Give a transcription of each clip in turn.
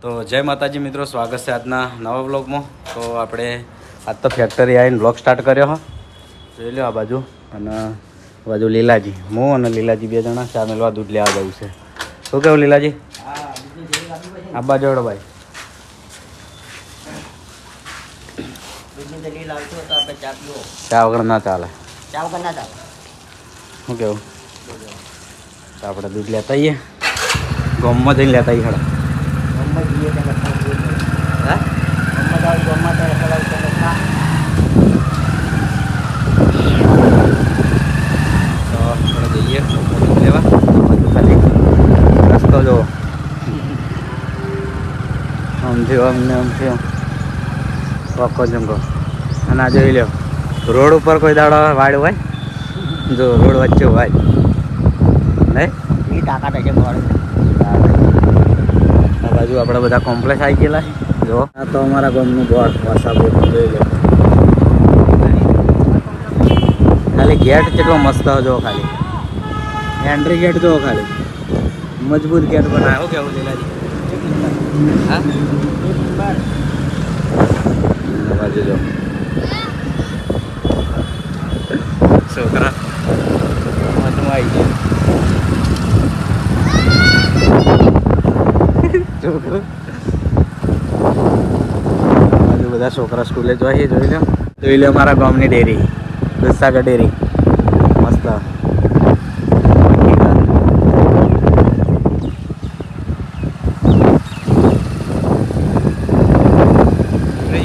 તો જય માતાજી મિત્રો, સ્વાગત છે આજના નવા બ્લોગમાં. તો આપણે આજ તો ફેક્ટરી આવીને બ્લોગ સ્ટાર્ટ કર્યો હો. જોઈ લો આ બાજુ અને આ બાજુ લીલાજી. હું અને લીલાજી બે જણા ચા મેળવા દૂધ લેવા જવું છે. શું કેવું લીલાજી? આ બાજુ એડો ભાઈ. ચા વગર ના ચાલે. શું કેવું? તો આપણે દૂધ લેતા આવીએ, ગામમાં જઈને લેતા આવીએ. ખરા જઈએ લેવા. ખાલી રસ્તો જો આમ થયો અમને આમ થયો ચોખ્ખો જંગો. અને આ જોઈ લો, રોડ ઉપર કોઈ દાડો વાડ હોય, જો રોડ વચ્ચે હોય નહીં તાકાત હશે. આ બાજુ આપણે બધા કોમ્પ્લેક્સ આવી ગયેલા જો. આ તો અમારા ગામનું બોર્ડ વસાબો જોઈ લો. ખાલી ગેટ કેટલો મસ્ત જો, ખાલી એન્ટ્રી ગેટ જો, ખાલી મજબૂત ગેટ બનાવ્યો. કેવું લીલાજી? હા બાજુ જો છોકરા મતમાં આવી ગયા. છોકરા બાજુ બધા છોકરા સ્કૂલે જોઈએ. જોઈ લો મારા ગામની ડેરી, દૂધસાગર ડેરી મસ્ત.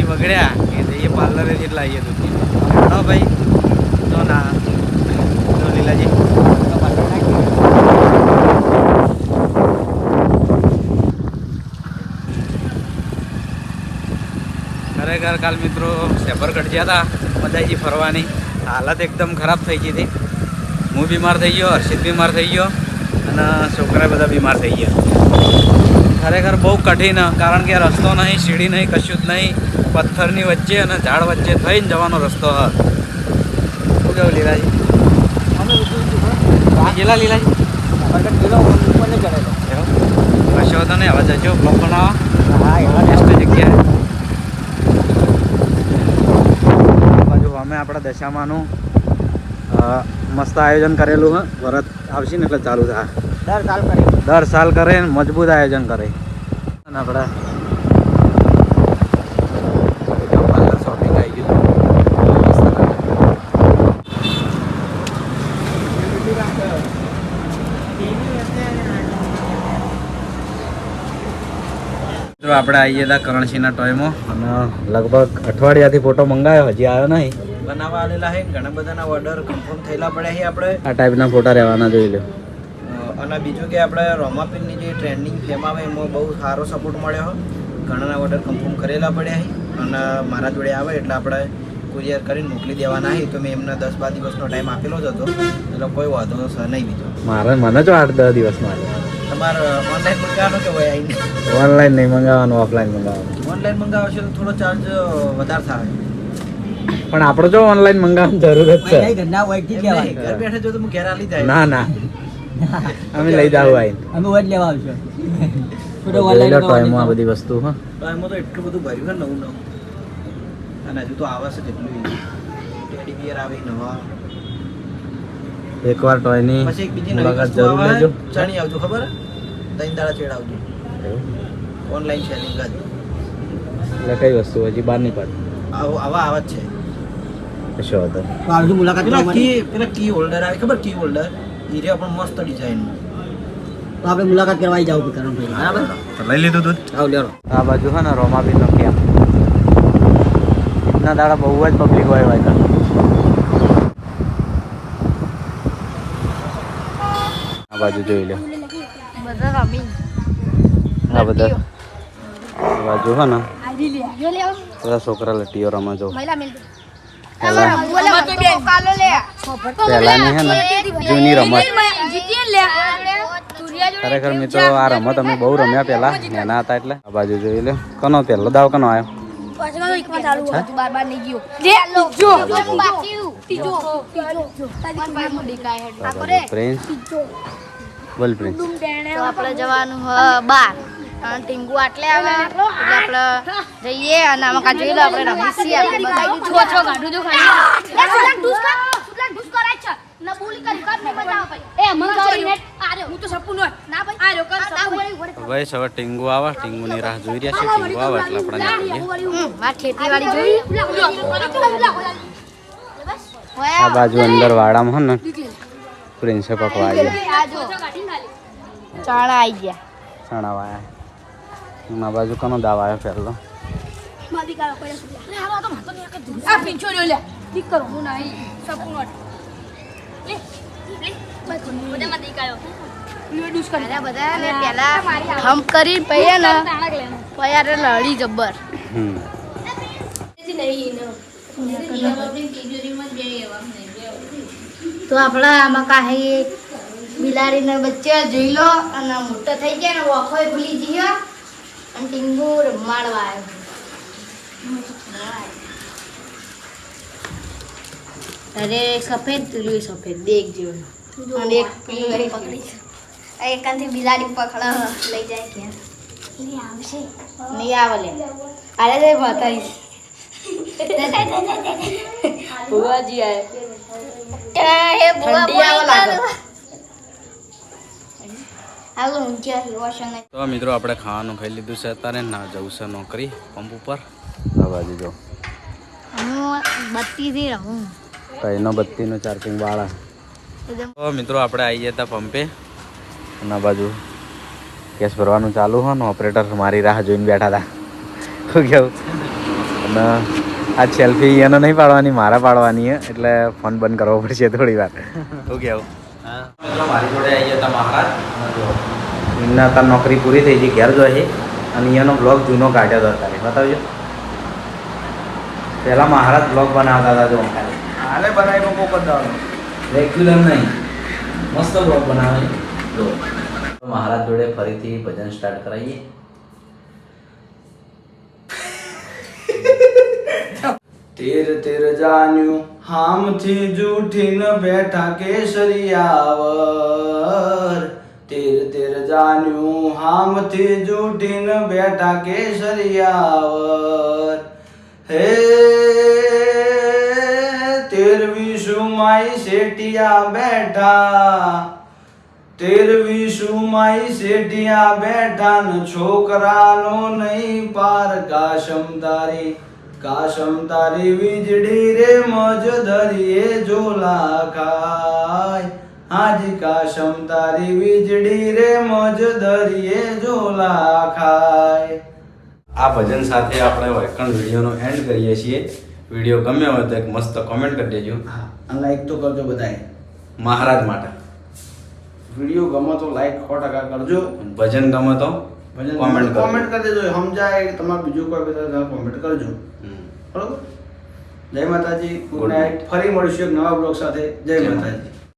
બગડ્યા એ જઈએ પાર્લરે જેટલા આવીએ દૂધ. હા ભાઈ તો ના તો લીલાજી ખરેખર કાલ મિત્રો સેપર કટ ગયા હતા મજાજી ફરવાની. હાલત એકદમ ખરાબ થઈ ગઈ હતી. હું બીમાર થઈ ગયો, હર્ષિત બીમાર થઈ ગયો અને છોકરા બધા બીમાર થઈ ગયા. ખરેખર બહુ કઠિન, કારણ કે રસ્તો નહીં, સીડી નહીં, કશું જ નહીં. પથ્થરની વચ્ચે અને ઝાડ વચ્ચે થઈને જવાનો રસ્તો હ. શું કેવું લીલાજી? ગયેલા લીલાજી કશો હતો ને? હવે જજો બ્લોગ બનાવવા. હા એવા બેસ્ટ જગ્યાએ બાજુ અમે આપણા દશામાનું મસ્ત આયોજન કરેલું હ. વરત આવશે ને એટલે ચાલુ થાય. દર સાલ કરે ને મજબૂત આયોજન કરે. અને આપણે શોપિંગ આવી ગયું. મિત્રો આપણે આવીએ હતા કરણસિંહના ટોયમાં અને લગભગ અઠવાડિયાથી ફોટો મંગાવ્યો, હજી આવ્યો નહીં. બનાવવા આવેલા છે, ઘણા બધાના ઓર્ડર કન્ફર્મ થયેલા પડ્યા છે. આપણે આ ટાઈપના ફોટા રહેવાના જોઈ લો. અને બીજું કે આપણે રોમાપીરની જે ટ્રેન્ડિંગ ફેમ આવે એમાં બહુ સારો સપોર્ટ મળ્યો. ઘણાના ઓર્ડર કન્ફર્મ કરેલા પડ્યા છે અને મારા જોડે આવે એટલે આપણે કુરિયર કરીને મોકલી દેવાના છે. તો મેં એમને 10-12 દિવસનો ટાઈમ આપેલો જ હતો, એટલે કોઈ વાંધો નહીં બીજો. મને તો 8-10 દિવસમાં તમારે ઓનલાઈન મંગાવવાનો કે ભાઈ આવીને? ઓનલાઈન નહીં મંગાવવાનું, ઓફલાઈન મંગાવવાનું. ઓનલાઈન મંગાવશો તો થોડો ચાર્જ વધારે થાય, પણ આપણે જો ઓનલાઈન મંગાવવાની જરૂર જ છે. ઘર બેઠા જો તો હું ઘેર આલી જાય. ના અમે લઈ જાવ આવીને અમે વોટ લેવા આવશો. ટોયમાં આ બધી વસ્તુ હા, ટોયમાં તો એટલું બધું ભર્યું છે નવું અને હજુ તો આવે છે જેટલું. ટેડી બિયર આવે નવા. એકવાર ટોયની પછી એક બીજી મુલાકાત જરૂર લેજો. ચણી આવજો, ખબર હે? 3 દાડા ચેડ આવજો. ઓનલાઈન સેલિંગ જ. એટલે કઈ વસ્તુ હજી બહાર નહીં પાડી? આવા જ છે. કશો હતો આવજો મુલાકાત. પેલા કી હોલ્ડર આવે, ખબર? કી હોલ્ડર એ રે પણ મસ્ત ડિઝાઇન. તો આપણે મુલાકાત કરવા આવી જાવ કરણભાઈ. બરાબર, લઈ લીધું દૂધ. આવ લેરો. આ બાજુ છે ને રોમાબીન નો કેમ્પ. ઇતના દાડા બહુ જ પબ્લિક હોય ભાઈ. આ બાજુ જોઈ લો આ બધા બાજુ હે ને બધા છોકરા લટીઓ રમા જો. પહેલાની હે ને જૂની રમત. ખરેખર મિત્રો આ રમત અમે બહુ રમ્યા પહેલા નાના હતા એટલે. આ બાજુ જોઈ લો. કનો પહેલો દાવ કનો આવ્યો? પ્રિન્સ બોલ પ્રિન્સ. આપણે જવાનું હ 12 અને ટીંગુ આટલે આવે એટલે આપણે જઈએ અને આમાં કા જોઈ લો આપણે રમીશી આપણે બતાવી છો છો ગાડું જો ખાલી સુલાન ઢૂસ કરાય છે ન બોલી કરી કર ને મજા આવે ભાઈ એ મન કરી ને આરે હું તો સપનું ના ભાઈ આરે કર ભાઈ હવે ટીંગુ આવે ટીંગુની રાહ જોઈ રહ્યા છે ટીંગુ આવે એટલે આપણે નીકળીએ આ ખેતીવાડી જોઈ આ બાજુ અંદર વાડામાં હો ને પ્રિન્સે પકવાઈ ચાણા આવી ગયા ચણા વાયા આ બાજુ કનો દાવ આવ્યો પહેલો આ પિંચો લે ઠીક કરો હું નહીં સપનું હમ કરી પૈયા ને પૈયા લડી જબ્બર તો આપણા આમાં કાહી બિલાડીના બચ્ચા જોઈ લો અને મોટો થઈ ગયા ને વખો ભૂલી ગયો અને ટીંગુ રમાડવા આવ્યો અરે સફેદ તુલું સફેદ દેખ જેવું અને એક પેલી પકડી એકાંથી બિલાડી પકડા લઈ જાય ક્યાં નહીં આવશે નહીં આવે લે અરે રે બતાવીશ બુઆજી આય એ બુઆ તો મિત્રો આપણે ખાવાનું ખાઈ લીધું છે અત્યારે ના જવું છે નોકરી પંપ ઉપર આ બાજુ જો બત્તીથી રહું કઈનો બત્તીનું ચાર્જિંગ વાળા તો મિત્રો આપણે આવી ગયા હતા પંપે અને આ બાજુ ગેસ ભરવાનું ચાલુ હોય ને ઓપરેટર મારી રાહ જોઈને બેઠા હતા શું કેવું અને આ સેલ્ફી એને નહીં પાડવાની મારા પાડવાની એટલે ફોન બંધ કરવો પડશે થોડી વાર શું કેવું મિત્રો મારી જોડે આવી હતા મહારાજ એમને અત્યારે નોકરી પૂરી થઈ ગઈ ઘેર જોઈએ અને એનો બ્લોગ જૂનો કાઢ્યો હતો અત્યારે બતાવજો પહેલાં મહારાજ બ્લોગ બનાવતા હતા જો હાલે બનાવી બહુ કરતા રેગ્યુલર નહીં મસ્ત બ્લોગ બનાવે જો મહારાજ જોડે ફરીથી ભજન સ્ટાર્ટ કરાવીએ તેર તેર જાન્યું હામથી જૂઠીને બેઠા કેસરિયાવર તેર તેર જાન્યું હામથી જૂઠીને બેઠા કેસરિયાવર હે તેરવીસુ માઈ શેઠિયા બેઠા તેરવીસુ માઈ શેઠિયા બેઠા ને છોકરાનો નહીં પાર કાશમ તારી વીજળી રે મજ ધરીએ ઝોલા ખાય હાજી કાશમ તારી વીજળી રે મજ ધરીએ ઝોલા ખાય આ ભજન સાથે આપણે વૈકણ વિડીયોનો એન્ડ કરીએ છીએ વિડીયો ગમ્યો હોય તો એક મસ્ત કોમેન્ટ કરી દેજો અને લાઈક તો કરજો બધાએ મહારાજ માટે વિડીયો ગમે તો લાઈક 100% કરજો ભજન ગમે તો કોમેન્ટ કરી દેજો સમજાય તમારે બીજું કોઈ બધા કોમેન્ટ કરજો બરોબર જય માતાજી ગુડ નાઇટ ફરી મળીશું એક નવા બ્લોગ સાથે જય માતાજી